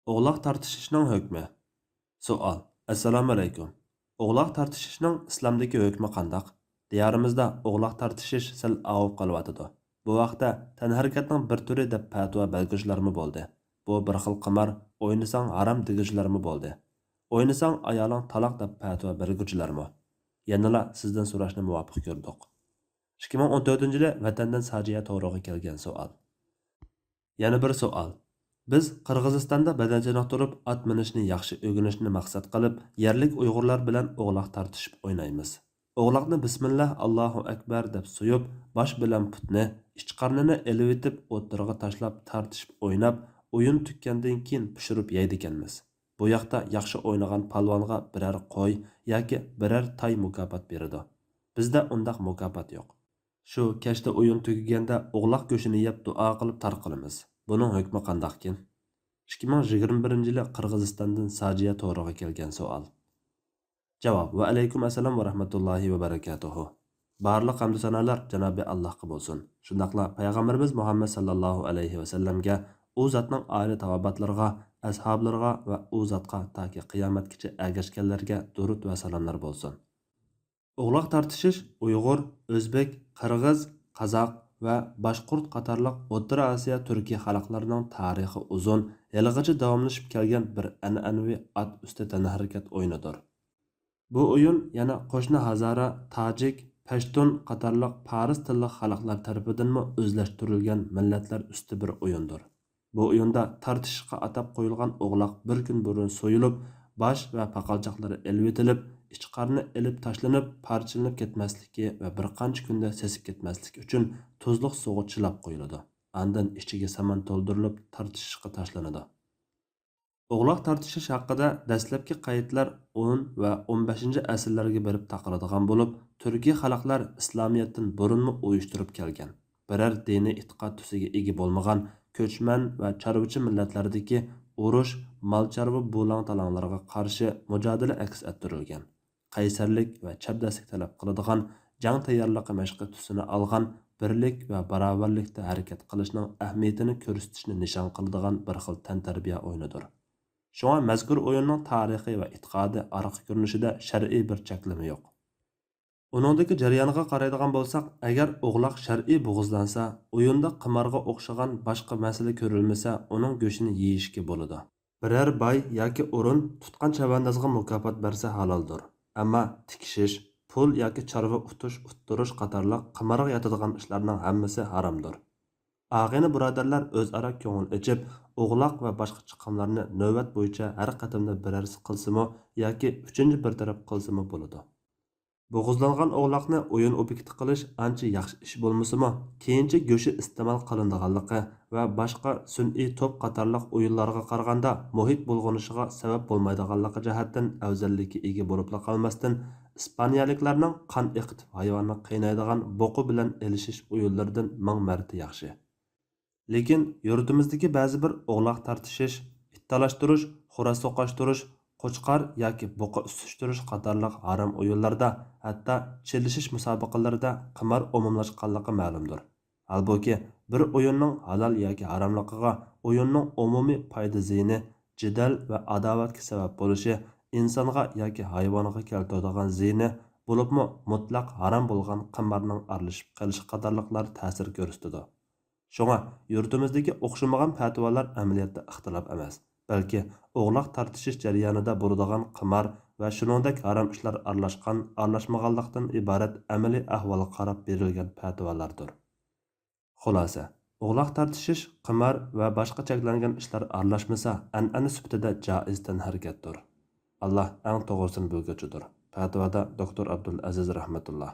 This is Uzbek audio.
Oğlaq tartışışning hukmi. Savol. Assalomu alaykum. Oğlaq tartışishning islomdagi hukmi qandaq? Diyorimizda oğlaq tartishish sal avib qolyotidi. Bu vaqtda tanharakatning bir turi deb fatvo belgishlarmi bo'ldi. Bu bir xil qimar, o'ynasang harom degishlarmi bo'ldi. O'ynasang ayoling taloq deb fatvo berguvchilarmi? Yanala sizdan so'rashni muvofiq ko'rdik. 2014-yili vatandan Sajiya to'g'riga kelgan savol. Yana bir savol. Biz Qirg'izistonda badanchanoq turib ot minishni yaxshi o'rganishni maqsad qilib, yerlik Uyg'urlar bilan o'g'loq tartishib o'ynaymiz. O'g'loqni bismillah Allohu akbar deb suyib, bosh bilan putni, ich qarnini elib etib, o'tirg'a tashlab tartishib o'ynab, o'yin tutgandan keyin pishirib yeydi ekanmiz. Bu yoqda yaxshi o'ynagan palvonga biror qo'y yoki biror tay mukofot beradi. Bizda undaq mukofot yo'q. Shu kechda o'yin tugaganda o'g'loq go'shini yeb duo qilib tarqilamiz. Buning hukmi qandaqkin? 2021-yili Qirg'izistondan Sajiya to'g'riga kelgan savol. Javob: Va alaykum assalom va rahmatullohi va barakatuhu. Barliq hamd sanolar Janobi Allohga bo'lsin. Shundaqla payg'ambarimiz Muhammad sallallohu alayhi va sallamga, u zotning oila tavobatlariga, ashablariga va u zotga toki qiyomatgacha ergashganlarga durud va salomlar bo'lsin. O'g'loq tartishish Uyg'ur, O'zbek, Qirg'iz, Qozoq va Boshqurt qatorliq O'rta Osiyo Turkiya xalqlarining tarixi uzun, yilg'icha davomlashib kelgan bir an'anaviy ot usti tanharakat o'yinidir. Bu o'yin yana qo'shni Hazara, Tojik, Pashtun qatorliq Faris tilli xalqlar tarafidan o'zlashtirilgan millatlar usti bir o'yindir. Bu o'yinda tartishishga atab qo'yilgan o'g'loq bir kun burun so'yilib, bosh va paqalchoqlari elvitilib, ich qarni elib tashlanib, parchalanib ketmasligi va bir qancha kunda sesib ketmasligi uchun tuzliq suvga chilab qo'yiladi. Andan ichiga saman to'ldirilib tartishishga tashlanadi. O'g'loq tartishish haqida dastlabki qaydlar 10 va 15-asrlarga berib taqiladigan bo'lib, Turkiya xalqlar islomiyatdan burunmi uyushtirib kelgan. Biror diniy e'tiqod tusiga ega bo'lmagan ko'chman va chorvachi millatlardagi urush, mol-chorva bo'lang-talanglarga qarshi mujodala aks ettirilgan. Qaysarlik va chapdaslik talab qiladigan, jang tayyorligi mashqi tusini olgan, birlik va barobarlikda harakat qilishning ahamiyatini ko'rsatishni nishon qiladigan bir xil tantarbiya o'yinidir. Shunga mazkur o'yinning tarixiy va e'tiqodi orqa ko'rinishida shar'iy bir cheklama yo'q. Uningdagi jarayoniga qaraydigan bo'lsak, agar o'g'loq shar'iy bo'g'izlansa, o'yinda qimorga o'xshagan boshqa masala ko'rilmasa, uning go'shini yeyishga bo'ladi. Biror boy yoki o'rin tutgan chavandozga mukofot bersa haloldir. Ammo tikishish, pul yoki chorva uttirish qatorliq qimorga yotadigan ishlarning hammasi haromdir. Og'ini birodarlar o'zaro ko'ngil ichib, o'g'loq va boshqa chiqimlarni navbat bo'yicha har qatimda birarsi qilsimi yoki uchinchi bir taraf qilsimi bo'ladi. Bo'g'izlangan o'g'loqni o'yin obyekti qilish ancha yaxshi ish bo'lmasimi, keyincha go'shi iste'mol qilinadiganligi va boshqa sun'iy to'p qatorliq o'yinlarga qaraganda muhit bulg'anishiga sabab bo'lmaydiganligi jihatdan afzallikka ega bo'lib qolmasdan, Ispaniyaliklarning qon eqitib hayvonni qiynaydigan bo'qi bilan elishish o'yinlaridan ming marta yaxshi. Lekin yurtimizdagi ba'zi bir o'g'loq tartishish, ittalashtirish, xo'roz so'qashtirish, qo'chqar yoki bo'qa ustishtirish qatorliq harom o'yinlarda, hatto chelishish musobaqalarida qimor umumlashganligi ma'lumdir. Halbuki bir o'yinning halol yoki haromligiga o'yinning umumiy foyda ziyni, jidal va adovatga sabab bo'lishi, insonga yoki hayvonga keltiradigan ziyni bo'libmi mutlaq harom bo'lgan qimorning aralashib qolishi qatorliqlar ta'sir ko'rsatadi. Shunga yurtimizdagi o'xshamagan fatvolar amaliyotda ixtilof emas, balki o'g'loq tartishish jarayonida bo'ladigan qimor va shuningdek harom ishlar aralashmaganlikdan iborat amaliy ahvolga qarab berilgan fatvolardir. Xulosa: o'g'loq tartishish, qimor va boshqa cheklangan ishlar aralashmasa, an'ana sifatida joiz tanharakatdir. Alloh eng to'g'risini bilguchidir. Fatvoda Dr. Abdul Aziz rahmatulloh.